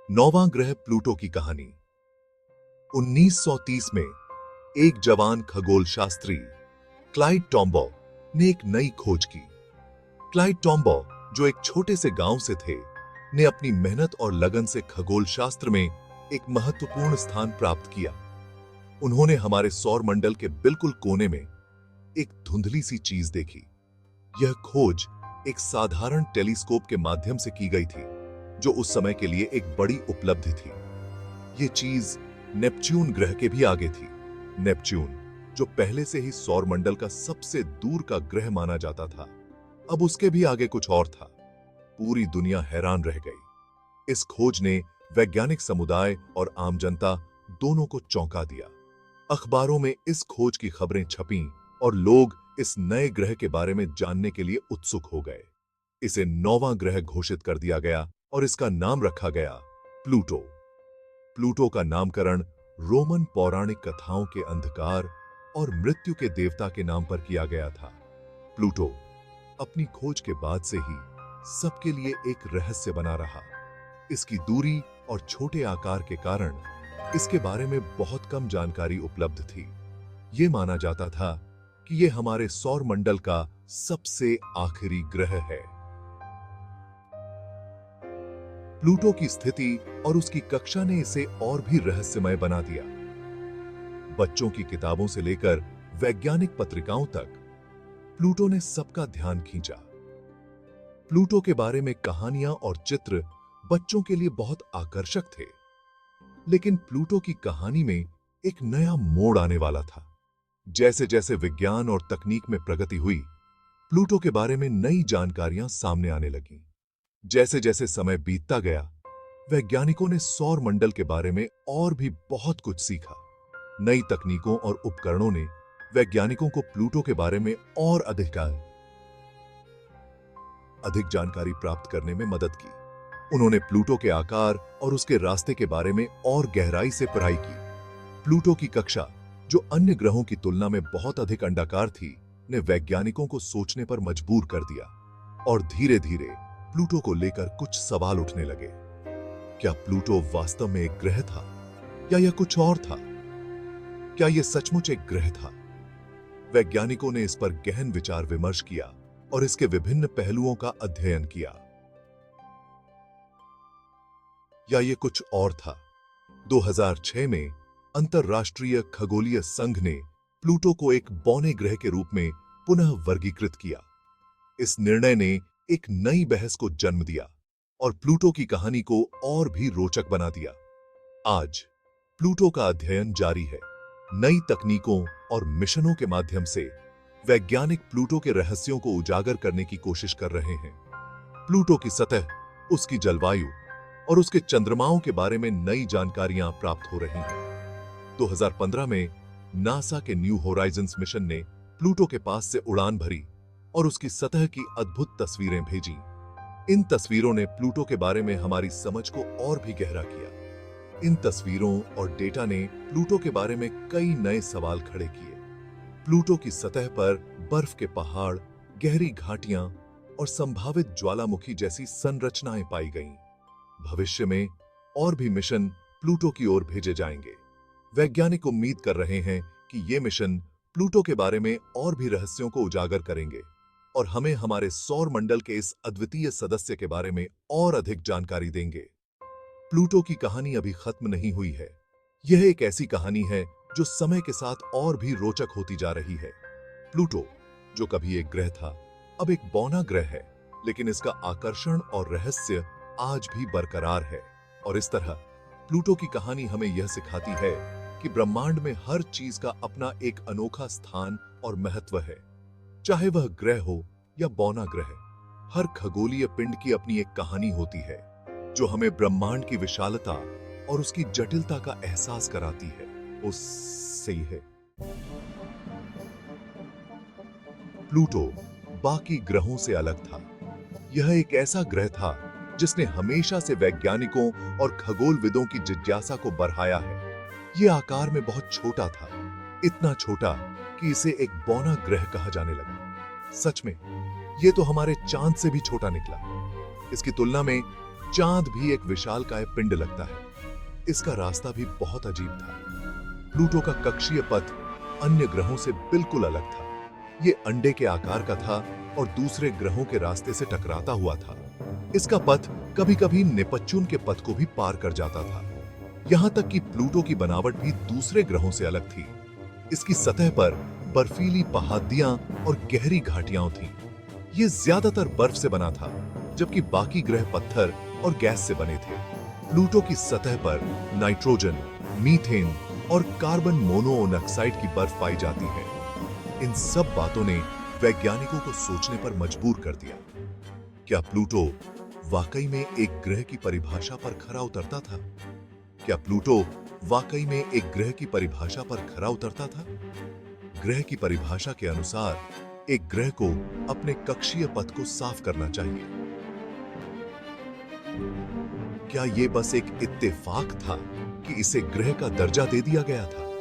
नौवां ग्रह प्लूटो की कहानी। 1930 में एक जवान खगोल शास्त्री क्लाइड टॉम्बो ने एक नई खोज की। क्लाइड टॉम्बो, जो एक छोटे से गांव से थे, ने अपनी मेहनत और लगन से खगोल शास्त्र में एक महत्वपूर्ण स्थान प्राप्त किया। उन्होंने हमारे सौर मंडल के बिल्कुल कोने में एक धुंधली सी चीज देखी। यह खोज एक साधारण टेलीस्कोप के माध्यम से की गई थी, जो उस समय के लिए एक बड़ी उपलब्धि थी। यह चीज नेपच्यून ग्रह के भी आगे थी। नेपच्यून, जो पहले से ही सौर मंडल का सबसे दूर का ग्रह माना जाता था, अब उसके भी आगे कुछ और था। पूरी दुनिया हैरान रह गई। इस खोज ने वैज्ञानिक समुदाय और आम जनता दोनों को चौंका दिया। अखबारों में इस खोज की खबरें छपीं और लोग इस नए ग्रह के बारे में जानने के लिए उत्सुक हो गए। इसे नौवां ग्रह घोषित कर दिया गया और इसका नाम रखा गया प्लूटो। प्लूटो का नामकरण रोमन पौराणिक कथाओं के अंधकार और मृत्यु के देवता के नाम पर किया गया था। प्लूटो अपनी खोज के बाद से ही सबके लिए एक रहस्य बना रहा। इसकी दूरी और छोटे आकार के कारण इसके बारे में बहुत कम जानकारी उपलब्ध थी। यह माना जाता था कि यह हमारे सौर मंडल का सबसे आखिरी ग्रह है। प्लूटो की स्थिति और उसकी कक्षा ने इसे और भी रहस्यमय बना दिया। बच्चों की किताबों से लेकर वैज्ञानिक पत्रिकाओं तक प्लूटो ने सबका ध्यान खींचा। प्लूटो के बारे में कहानियां और चित्र बच्चों के लिए बहुत आकर्षक थे, लेकिन प्लूटो की कहानी में एक नया मोड़ आने वाला था। जैसे जैसे विज्ञान और तकनीक में प्रगति हुई, प्लूटो के बारे में नई जानकारियां सामने आने लगीं। जैसे जैसे समय बीतता गया, वैज्ञानिकों ने सौर मंडल के बारे में और भी बहुत कुछ सीखा। नई तकनीकों और उपकरणों ने वैज्ञानिकों को प्लूटो के बारे में और अधिक जानकारी प्राप्त करने में मदद की। उन्होंने प्लूटो के आकार और उसके रास्ते के बारे में और गहराई से पढ़ाई की। प्लूटो की कक्षा, जो अन्य ग्रहों की तुलना में बहुत अधिक अंडाकार थी, ने वैज्ञानिकों को सोचने पर मजबूर कर दिया। और धीरे धीरे प्लूटो को लेकर कुछ सवाल उठने लगे। क्या प्लूटो वास्तव में एक ग्रह था या यह कुछ और था? क्या यह सचमुच एक ग्रह था? वैज्ञानिकों ने इस पर गहन विचार विमर्श किया और इसके विभिन्न पहलुओं का अध्ययन किया। या यह कुछ और था? 2006 में अंतरराष्ट्रीय खगोलीय संघ ने प्लूटो को एक बौने ग्रह के रूप में पुनः वर्गीकृत किया। इस निर्णय ने एक नई बहस को जन्म दिया और प्लूटो की कहानी को और भी रोचक बना दिया। आज प्लूटो का अध्ययन जारी है। नई तकनीकों और मिशनों के माध्यम से वैज्ञानिक प्लूटो के रहस्यों को उजागर करने की कोशिश कर रहे हैं। प्लूटो की सतह, उसकी जलवायु और उसके चंद्रमाओं के बारे में नई जानकारियां प्राप्त हो रही हैं। 2015 में नासा के न्यू होराइजन्स मिशन ने प्लूटो के पास से उड़ान भरी और उसकी सतह की अद्भुत तस्वीरें भेजी। इन तस्वीरों ने प्लूटो के बारे में हमारी समझ को और भी गहरा किया। इन तस्वीरों और डेटा ने प्लूटो के बारे में कई नए सवाल खड़े किए। प्लूटो की सतह पर बर्फ के पहाड़, गहरी घाटियां और संभावित ज्वालामुखी जैसी संरचनाएं पाई गईं। भविष्य में और भी मिशन प्लूटो की ओर भेजे जाएंगे। वैज्ञानिक उम्मीद कर रहे हैं कि ये मिशन प्लूटो के बारे में और भी रहस्यों को उजागर करेंगे और हमें हमारे सौर मंडल के इस अद्वितीय सदस्य के बारे में और अधिक जानकारी देंगे। प्लूटो की कहानी अभी खत्म नहीं हुई है। यह एक ऐसी कहानी है जो समय के साथ और भी रोचक होती जा रही है। प्लूटो, जो कभी एक ग्रह था, अब एक बौना ग्रह है, लेकिन इसका आकर्षण और रहस्य आज भी बरकरार है। और इस तरह प्लूटो की कहानी हमें यह सिखाती है कि ब्रह्मांड में हर चीज का अपना एक अनोखा स्थान और महत्व है। चाहे वह ग्रह हो या बौना ग्रह, हर खगोलीय पिंड की अपनी एक कहानी होती है, जो हमें ब्रह्मांड की विशालता और उसकी जटिलता का एहसास कराती है। उससे ही है। प्लूटो बाकी ग्रहों से अलग था। यह एक ऐसा ग्रह था जिसने हमेशा से वैज्ञानिकों और खगोलविदों की जिज्ञासा को बढ़ाया है। यह आकार में बहुत छोटा था, इतना छोटा कि इसे एक बौना ग्रह कहा जाने लगा। सच में, यह तो हमारे चांद से भी छोटा निकला। इसकी तुलना में चांद भी एक विशालकाय पिंड लगता है। इसका रास्ता भी बहुत अजीब था। प्लूटो का कक्षीय पथ अन्य ग्रहों से बिल्कुल अलग था। ये अंडे के आकार का था और दूसरे ग्रहों के रास्ते से टकराता हुआ था। इसका पथ कभी-कभी नेपच्यून के पथ को भी पार कर जाता था। यहां तक कि प्लूटो की बनावट भी दूसरे ग्रहों से अलग थी। इसकी सतह पर बर्फीली पहाड़ियां और गहरी घाटियां थीं। ये ज्यादातर बर्फ से बना था, जबकि बाकी ग्रह पत्थर और गैस से बने थे। प्लूटो की सतह पर नाइट्रोजन, मीथेन और कार्बन मोनोऑक्साइड की बर्फ पाई जाती है। इन सब बातों ने वैज्ञानिकों को सोचने पर मजबूर कर दिया। क्या प्लूटो वाकई में एक ग्रह की परिभाषा पर खरा उतरता था? क्या प्लूटो वाकई में एक ग्रह की परिभाषा पर खरा उतरता था? ग्रह की परिभाषा के अनुसार एक ग्रह को अपने कक्षीय पथ को साफ करना चाहिए। क्या यह बस एक इत्तेफाक था कि इसे ग्रह का दर्जा दे दिया गया था?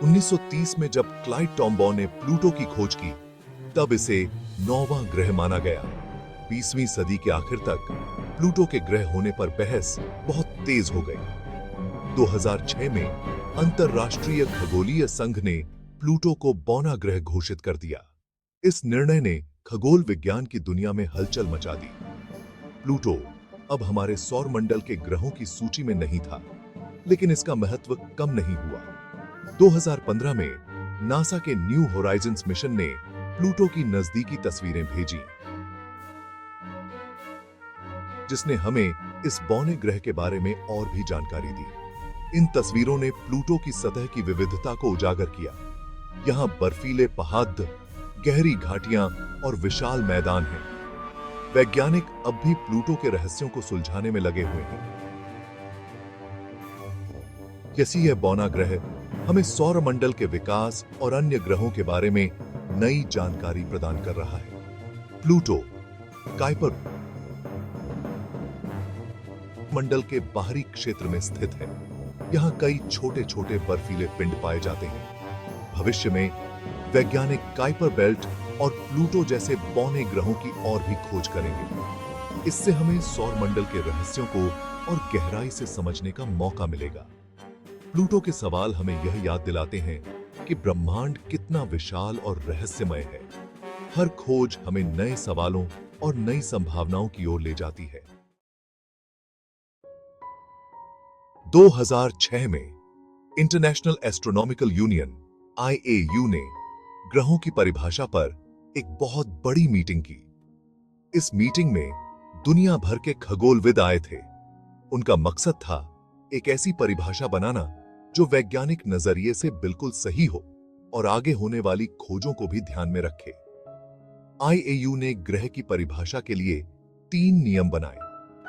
1930 में जब क्लाइड टॉम्बाउ ने प्लूटो की खोज की, तब इसे 9वां ग्रह माना गया। 20वीं सदी के आखिर तक प्लूटो के ग्रह होने पर बहस बहुत तेज हो गई। 2006 में अंतरराष्ट्रीय खगोलीय संघ ने प्लूटो को बौना ग्रह घोषित कर दिया। इस निर्णय ने खगोल विज्ञान की दुनिया में हलचल मचा दी। प्लूटो अब हमारे सौर मंडल के ग्रहों की सूची में नहीं था, लेकिन इसका महत्व कम नहीं हुआ। 2015 में नासा के न्यू होराइजन्स मिशन ने प्लूटो की नजदीकी तस्वीरें भेजी, जिसने हमें इस बौने ग्रह के बारे में और भी जानकारी दी। इन तस्वीरों ने प्लूटो की सतह की विविधता को उजागर किया। यहां बर्फीले पहाड़, गहरी घाटियां और विशाल मैदान हैं। वैज्ञानिक अब भी प्लूटो के रहस्यों को सुलझाने में लगे हुए हैं। कैसी यह बौना ग्रह हमें सौर मंडल के विकास और अन्य ग्रहों के बारे में नई जानकारी प्रदान कर रहा है। प्लूटो काइपर मंडल के बाहरी क्षेत्र में स्थित है। यहां कई छोटे-छोटे बर्फीले पिंड पाए जाते हैं। भविष्य में वैज्ञानिक काइपर बेल्ट और प्लूटो जैसे बौने ग्रहों की और भी खोज करेंगे। इससे हमें सौर मंडल के रहस्यों को और गहराई से समझने का मौका मिलेगा। प्लूटो के सवाल हमें यह याद दिलाते हैं कि ब्रह्मांड कितना विशाल और रहस्यमय है। हर खोज हमें नए सवालों और नई संभावनाओं की ओर ले जाती है। 2006 में इंटरनेशनल एस्ट्रोनॉमिकल यूनियन (IAU) ने ग्रहों की परिभाषा पर एक बहुत बड़ी मीटिंग की। इस मीटिंग में दुनिया भर के खगोलविद आए थे। उनका मकसद था एक ऐसी परिभाषा बनाना जो वैज्ञानिक नजरिए से बिल्कुल सही हो और आगे होने वाली खोजों को भी ध्यान में रखे। IAU ने ग्रह की परिभाषा के लिए 3 नियम बनाए।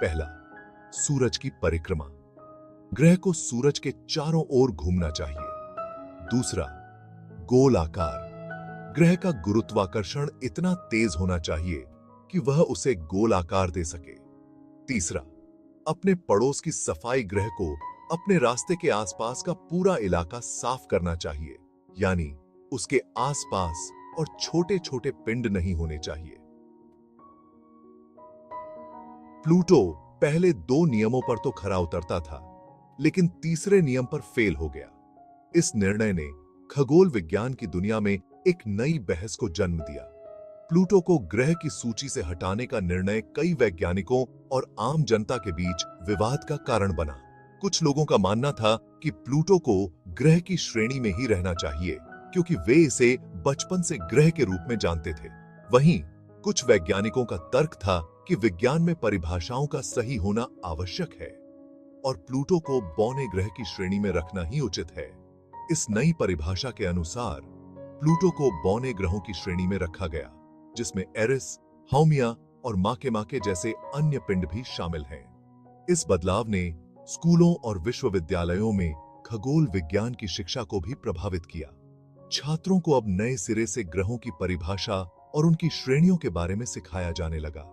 पहला, सूरज की परिक्रमा। ग्रह को सूरज के चारों ओर घूमना चाहिए। दूसरा, गोल आकार। ग्रह का गुरुत्वाकर्षण इतना तेज होना चाहिए कि वह उसे गोल आकार दे सके। तीसरा, अपने पड़ोस की सफाई। ग्रह को अपने रास्ते के आसपास का पूरा इलाका साफ करना चाहिए, यानी उसके आसपास और छोटे-छोटे पिंड नहीं होने चाहिए। प्लूटो पहले 2 नियमों पर तो खरा उतरता था, लेकिन तीसरे नियम पर फेल हो गया। इस निर्णय ने खगोल विज्ञान की दुनिया में एक नई बहस को जन्म दिया। प्लूटो को ग्रह की सूची से हटाने का निर्णय कई वैज्ञानिकों और आम जनता के बीच विवाद का कारण बना। कुछ लोगों का मानना था कि प्लूटो को ग्रह की श्रेणी में ही रहना चाहिए, क्योंकि वे इसे बचपन से ग्रह के रूप में जानते थे। वहीं कुछ वैज्ञानिकों का तर्क था कि विज्ञान में परिभाषाओं का सही होना आवश्यक है और प्लूटो को बौने ग्रह की श्रेणी में रखना ही उचित है। इस नई परिभाषा के अनुसार प्लूटो को बौने ग्रहों की श्रेणी में रखा गया, जिसमें एरिस, हाउमिया और माके जैसे अन्य पिंड भी शामिल हैं। इस बदलाव ने स्कूलों और विश्वविद्यालयों में खगोल विज्ञान की शिक्षा को भी प्रभावित किया। छात्रों को अब नए सिरे से ग्रहों की परिभाषा और उनकी श्रेणियों के बारे में सिखाया जाने लगा।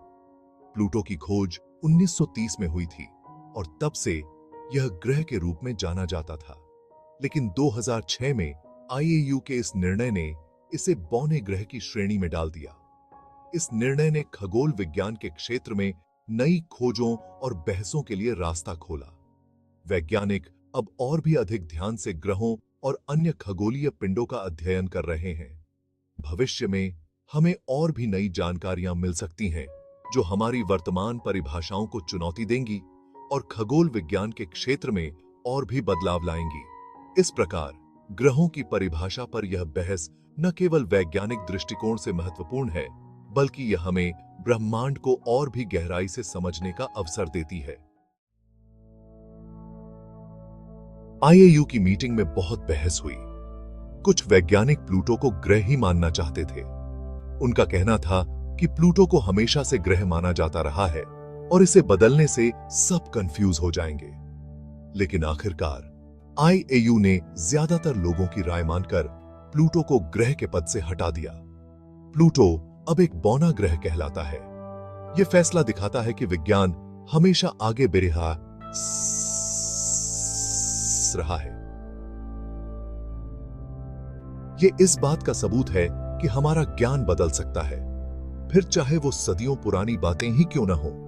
प्लूटो की खोज 1930 में हुई थी और तब से यह ग्रह के रूप में जाना जाता था। लेकिन 2006 में IAU के इस निर्णय ने इसे बौने ग्रह की श्रेणी में डाल दिया। इस निर्णय ने खगोल विज्ञान के क्षेत्र में नई खोजों और बहसों के लिए रास्ता खोला। वैज्ञानिक अब और भी अधिक ध्यान से ग्रहों और अन्य खगोलीय पिंडों का अध्ययन कर रहे हैं। भविष्य में हमें और भी नई जानकारियां मिल सकती हैं, जो हमारी वर्तमान परिभाषाओं को चुनौती देंगी और खगोल विज्ञान के क्षेत्र में और भी बदलाव लाएंगी। इस प्रकार ग्रहों की परिभाषा पर यह बहस न केवल वैज्ञानिक दृष्टिकोण से महत्वपूर्ण है, बल्कि यह हमें ब्रह्मांड को और भी गहराई से समझने का अवसर देती है। आईएयू की मीटिंग में बहुत बहस हुई। कुछ वैज्ञानिक प्लूटो को ग्रह ही मानना चाहते थे। उनका कहना था कि प्लूटो को हमेशा से ग्रह माना जाता रहा है और इसे बदलने से सब कंफ्यूज हो जाएंगे। लेकिन आखिरकार आईएयू ने ज्यादातर लोगों की राय मानकर प्लूटो को ग्रह के पद से हटा दिया। प्लूटो अब एक बौना ग्रह कहलाता है। यह फैसला दिखाता है कि विज्ञान हमेशा आगे बढ़ रहा है। यह इस बात का सबूत है कि हमारा ज्ञान बदल सकता है, फिर चाहे वो सदियों पुरानी बातें ही क्यों न हो।